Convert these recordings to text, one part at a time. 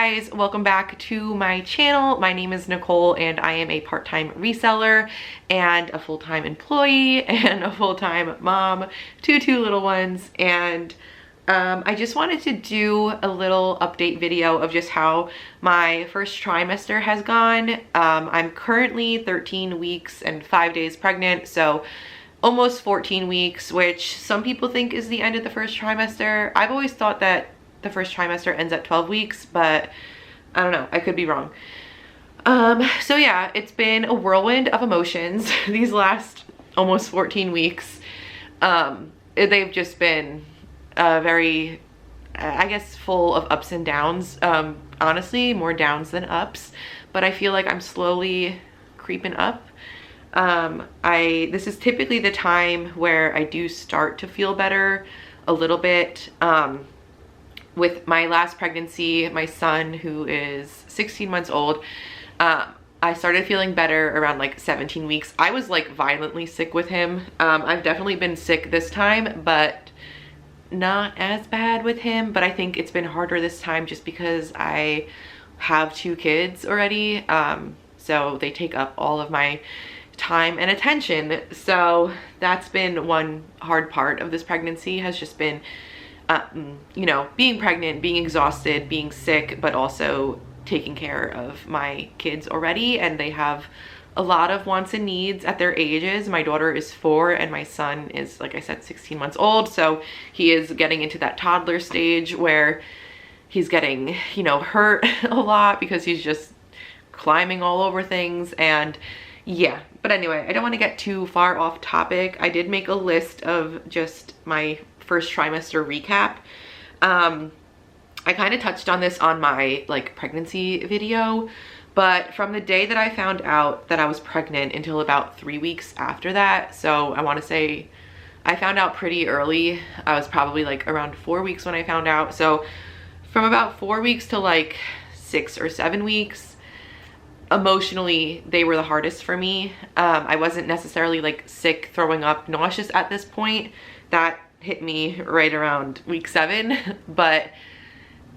guys, welcome back to my channel. My name is Nicole and I am a part-time reseller and a full-time employee and a full-time mom to two little ones. And I just wanted to do a little update video of just how my first trimester has gone. I'm currently 13 weeks and 5 days pregnant, so almost 14 weeks, which some people think is the end of the first trimester. I've always thought that the first trimester ends at 12 weeks, but I don't know, I could be wrong. So yeah, it's been a whirlwind of emotions these last almost 14 weeks. They've just been very, I guess, full of ups and downs. Honestly, more downs than ups, but I feel like I'm slowly creeping up. This is typically the time where I do start to feel better a little bit. With my last pregnancy, my son, who is 16 months old, I started feeling better around like 17 weeks. I was like violently sick with him. I've definitely been sick this time, but not as bad with him. But I think it's been harder this time just because I have two kids already. So they take up all of my time and attention. So that's been one hard part of this pregnancy, has just been you know, being pregnant, being exhausted, being sick, but also taking care of my kids already. And they have a lot of wants and needs at their ages. My daughter is 4 and my son is, like I said, 16 months old. So he is getting into that toddler stage where he's getting, you know, hurt a lot because he's just climbing all over things. And yeah, but anyway, I don't want to get too far off topic. I did make a list of just my first trimester recap. I kind of touched on this on my like pregnancy video, but from the day that I found out that I was pregnant until about 3 weeks after that, so I want to say I found out pretty early. I was probably like around 4 weeks when I found out. So from about 4 weeks to like 6 or 7 weeks, emotionally they were the hardest for me. I wasn't necessarily like sick, throwing up, nauseous at this point. That hit me right around week 7, but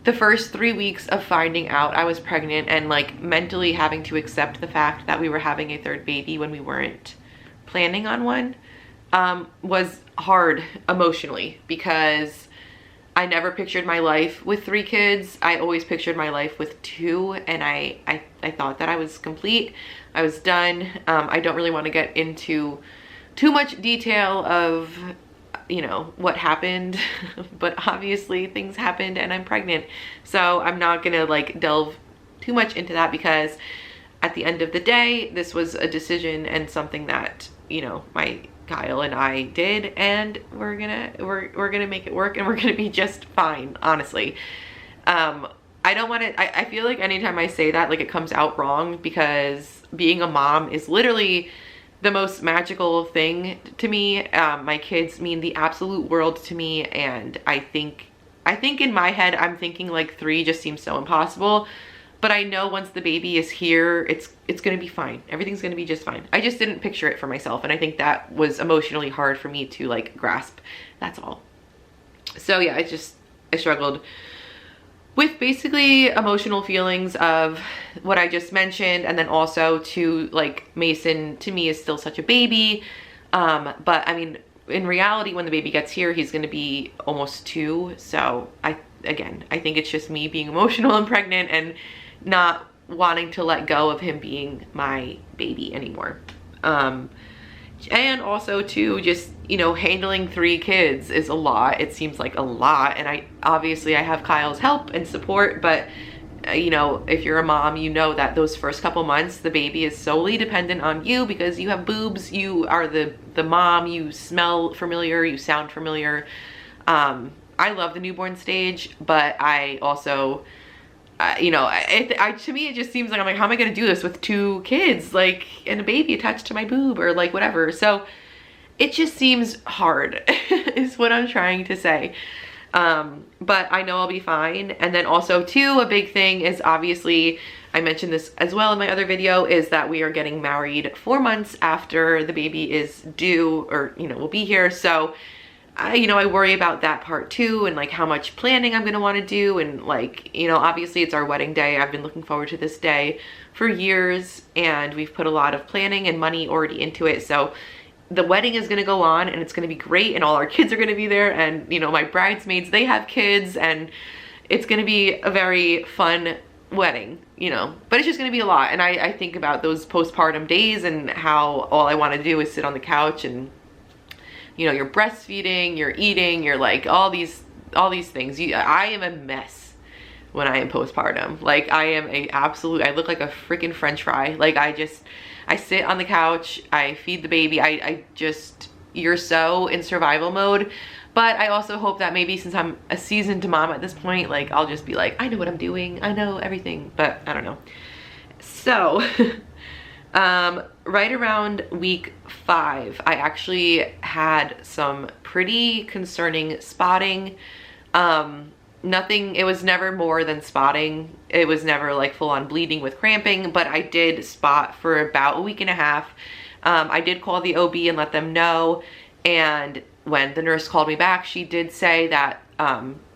the first 3 weeks of finding out I was pregnant and like mentally having to accept the fact that we were having a third baby when we weren't planning on one was hard emotionally, because I never pictured my life with 3 kids. I always pictured my life with 2, and I thought that I was complete. I was done. I don't really want to get into too much detail of, you know, what happened, but obviously things happened and I'm pregnant. So I'm not gonna like delve too much into that, because at the end of the day, this was a decision and something that, you know, my Kyle and I did, and we're gonna make it work, and we're gonna be just fine, honestly. I don't want to, I feel like anytime I say that, like, it comes out wrong, because being a mom is literally the most magical thing to me. My kids mean the absolute world to me, and I think in my head I'm thinking like 3 just seems so impossible, but I know once the baby is here, it's gonna be fine. Everything's gonna be just fine. I just didn't picture it for myself, and I think that was emotionally hard for me to like grasp. That's all. So yeah, I struggled with basically emotional feelings of what I just mentioned, and then also to like, Mason to me is still such a baby, but I mean, in reality, when the baby gets here, he's gonna be almost 2. So I think it's just me being emotional and pregnant and not wanting to let go of him being my baby anymore. And also too, just, you know, handling 3 kids is a lot. It seems like a lot. And obviously I have Kyle's help and support, but you know, if you're a mom, you know that those first couple months, the baby is solely dependent on you, because you have boobs, you are the mom, you smell familiar, you sound familiar. I love the newborn stage, but I also, you know, to me, it just seems like, I'm like, how am I going to do this with 2 kids, like, and a baby attached to my boob, or like whatever. So it just seems hard is what I'm trying to say. But I know I'll be fine. And then also too, a big thing is, obviously, I mentioned this as well in my other video, is that we are getting married 4 months after the baby is due, or, you know, will be here. So I worry about that part too, and like how much planning I'm gonna want to do, and like, obviously it's our wedding day. I've been looking forward to this day for years, and we've put a lot of planning and money already into it. So the wedding is gonna go on, and it's gonna be great, and all our kids are gonna be there, and my bridesmaids, they have kids, and it's gonna be a very fun wedding, but it's just gonna be a lot. And I think about those postpartum days and how all I want to do is sit on the couch, and you're breastfeeding, you're eating, you're like all these things. I am a mess when I am postpartum. Like I look like a freaking French fry. Like I sit on the couch, I feed the baby, you're so in survival mode. But I also hope that maybe since I'm a seasoned mom at this point, like I'll just be like, I know what I'm doing, I know everything, but I don't know. So right around week 5, I actually had some pretty concerning spotting. It was never more than spotting. It was never like full on bleeding with cramping, but I did spot for about a week and a half. I did call the OB and let them know, and when the nurse called me back, she did say that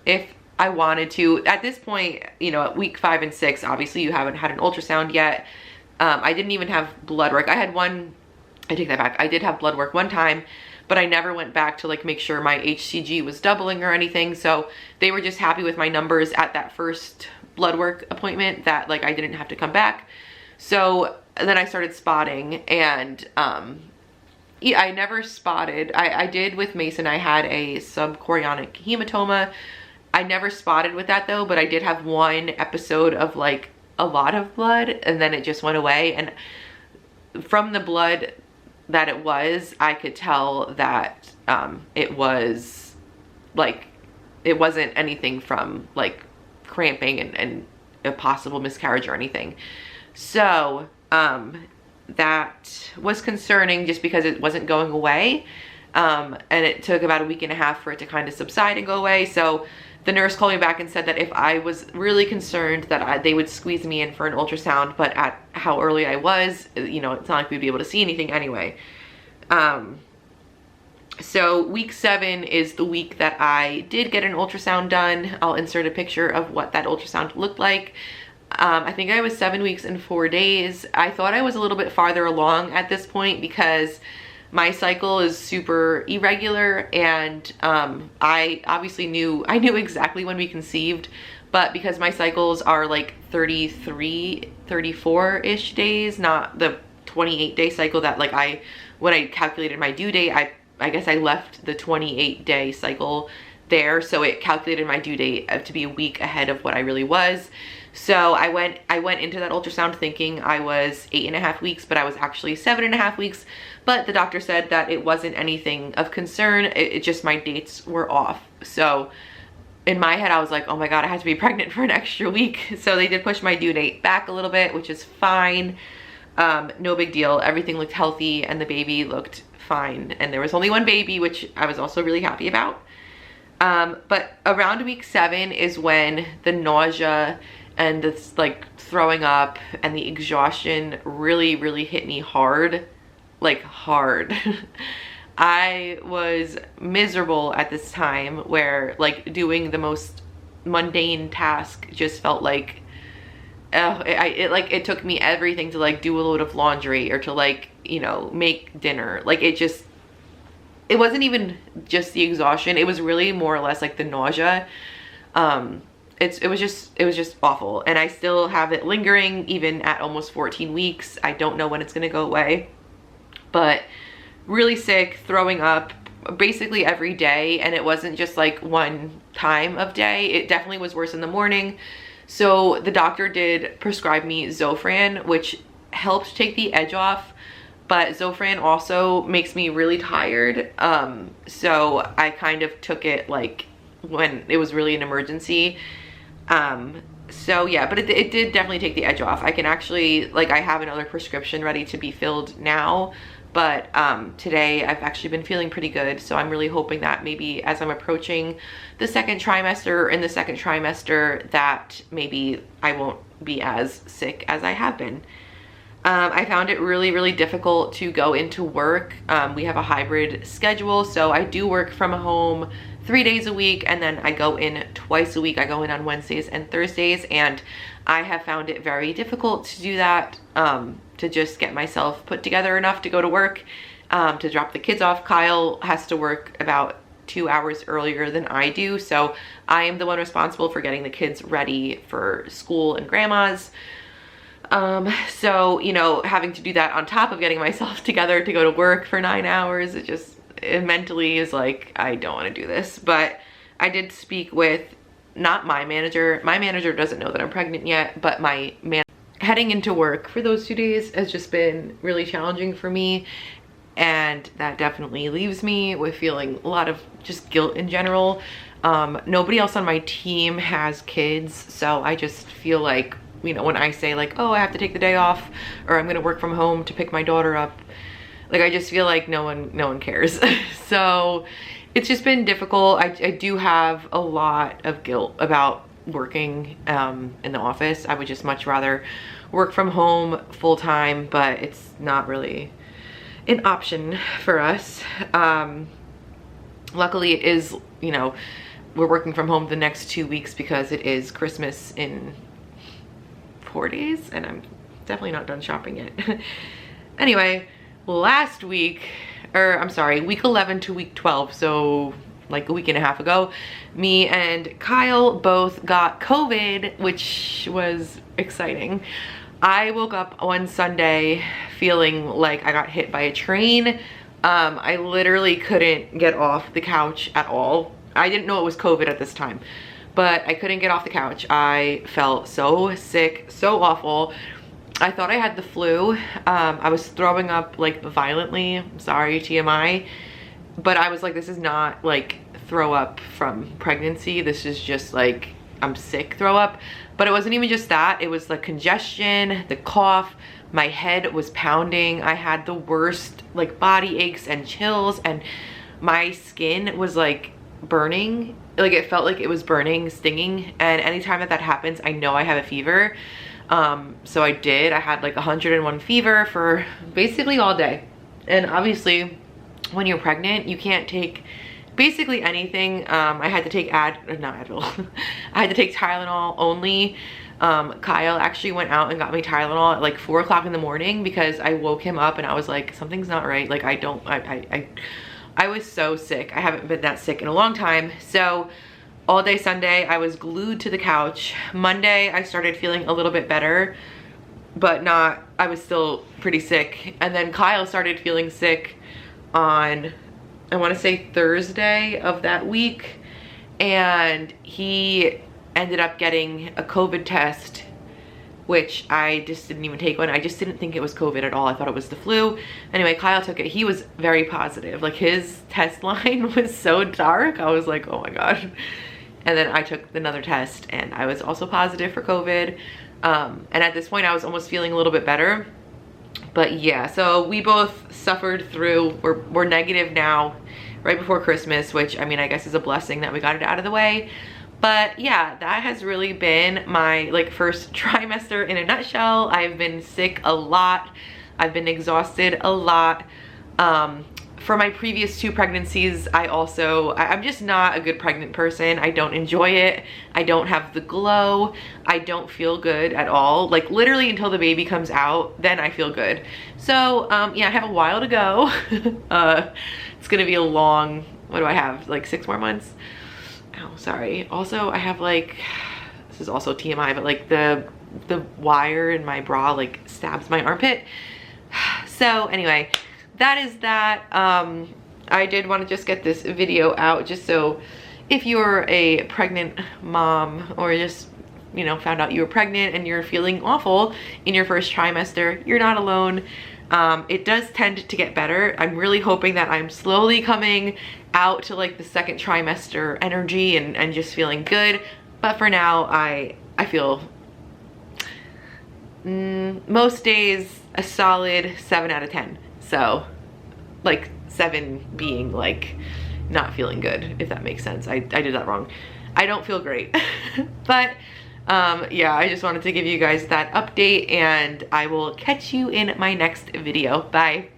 if I wanted to, at this point, at week 5 and 6, obviously you haven't had an ultrasound yet. I didn't even have blood work. I take that back. I did have blood work one time, but I never went back to like make sure my HCG was doubling or anything. So they were just happy with my numbers at that first blood work appointment that like I didn't have to come back. So then I started spotting, and yeah, I never spotted. I did with Mason. I had a subchorionic hematoma. I never spotted with that though, but I did have one episode of like a lot of blood, and then it just went away. And from the blood that it was, I could tell that it was like, it wasn't anything from like cramping and a possible miscarriage or anything. So that was concerning just because it wasn't going away. And it took about a week and a half for it to kind of subside and go away. So the nurse called me back and said that if I was really concerned that they would squeeze me in for an ultrasound, but at how early I was, it's not like we'd be able to see anything anyway. So week 7 is the week that I did get an ultrasound done. I'll insert a picture of what that ultrasound looked like. I think I was 7 weeks and 4 days. I thought I was a little bit farther along at this point because my cycle is super irregular, and I obviously knew exactly when we conceived, but because my cycles are like 33, 34-ish days, not the 28-day cycle that like when I calculated my due date, I guess I left the 28-day cycle there, so it calculated my due date to be a week ahead of what I really was. So I went into that ultrasound thinking I was 8.5 weeks, but I was actually 7.5 weeks. But the doctor said that it wasn't anything of concern. It just, my dates were off. So in my head, I was like, oh my God, I had to be pregnant for an extra week. So they did push my due date back a little bit, which is fine. No big deal. Everything looked healthy and the baby looked fine. And there was only one baby, which I was also really happy about. But around week 7 is when the nausea and this like throwing up and the exhaustion really hit me hard, like hard. I was miserable at this time where like doing the most mundane task just felt like it took me everything to like do a load of laundry or to like make dinner. Like it wasn't even just the exhaustion, it was really more or less like the nausea. It was just awful, and I still have it lingering even at almost 14 weeks. I don't know when it's gonna go away, but really sick, throwing up basically every day. And it wasn't just like one time of day, it definitely was worse in the morning. So the doctor did prescribe me Zofran, which helped take the edge off, but Zofran also makes me really tired. So I kind of took it like when it was really an emergency. So yeah, but it did definitely take the edge off. I can actually, like, I have another prescription ready to be filled now, but today I've actually been feeling pretty good. So I'm really hoping that maybe as I'm approaching the second trimester, in the second trimester, that maybe I won't be as sick as I have been. I found it really, really difficult to go into work. We have a hybrid schedule, so I do work from home 3 days a week, and then I go in twice a week. I go in on Wednesdays and Thursdays, and I have found it very difficult to do that, to just get myself put together enough to go to work, to drop the kids off. Kyle has to work about 2 hours earlier than I do, so I am the one responsible for getting the kids ready for school and grandma's. So, you know, having to do that on top of getting myself together to go to work for 9 hours, it mentally is like, I don't want to do this. But I did speak with, not my manager. My manager doesn't know that I'm pregnant yet, but my man heading into work for those 2 days has just been really challenging for me. And that definitely leaves me with feeling a lot of just guilt in general. Nobody else on my team has kids, so I just feel like, you know, when I say like, oh, I have to take the day off, or I'm gonna work from home to pick my daughter up, like, I just feel like no one cares. So it's just been difficult. I do have a lot of guilt about working in the office. I would just much rather work from home full time, but it's not really an option for us. Luckily it is, you know, we're working from home the next 2 weeks because it is Christmas in 4 days, and I'm definitely not done shopping yet. Anyway, last week, or I'm sorry, week 11 to week 12, so like a week and a half ago, me and Kyle both got COVID, which was exciting. I woke up one Sunday feeling like I got hit by a train. I literally couldn't get off the couch at all. I didn't know it was COVID at this time, but I couldn't get off the couch. I felt so sick, so awful. I thought I had the flu. I was throwing up like violently. I'm sorry, TMI. But I was like, this is not like throw up from pregnancy. This is just like, I'm sick throw up. But it wasn't even just that. It was the congestion, the cough. My head was pounding. I had the worst like body aches and chills, and my skin was like burning. Like, it felt like it was burning, stinging. And anytime that happens, I know I have a fever. So I did. I had like 101 fever for basically all day. And obviously when you're pregnant, you can't take basically anything. I had to take not Advil. I had to take Tylenol only. Kyle actually went out and got me Tylenol at like 4 o'clock in the morning because I woke him up and I was like, something's not right. Like, I was so sick. I haven't been that sick in a long time. So all day Sunday, I was glued to the couch. Monday, I started feeling a little bit better, but not, I was still pretty sick. And then Kyle started feeling sick on, I want to say Thursday of that week. And he ended up getting a COVID test, which I just didn't even take one. I just didn't think it was COVID at all. I thought it was the flu. Anyway, Kyle took it. He was very positive. Like, his test line was so dark. I was like, oh my God. And then I took another test and I was also positive for COVID. And at this point I was almost feeling a little bit better. But yeah, so we both suffered through, we're negative now right before Christmas, which, I mean, I guess is a blessing that we got it out of the way. But yeah, that has really been my like first trimester in a nutshell. I've been sick a lot. I've been exhausted a lot. For my previous 2 pregnancies, I'm just not a good pregnant person. I don't enjoy it. I don't have the glow. I don't feel good at all. Like, literally until the baby comes out, then I feel good. So yeah, I have a while to go. It's gonna be a long, what do I have? Like 6 more months? Oh, sorry. Also, I have like, this is also TMI, but like the wire in my bra like stabs my armpit. So anyway, that is that. I did want to just get this video out just so if you're a pregnant mom, or just, you know, found out you were pregnant and you're feeling awful in your first trimester, you're not alone. It does tend to get better. I'm really hoping that I'm slowly coming out to like the 2nd trimester energy and just feeling good. But for now, I feel most days a solid 7 out of 10. So like 7 being like not feeling good, if that makes sense. I did that wrong. I don't feel great. But Yeah, I just wanted to give you guys that update, and I will catch you in my next video. Bye.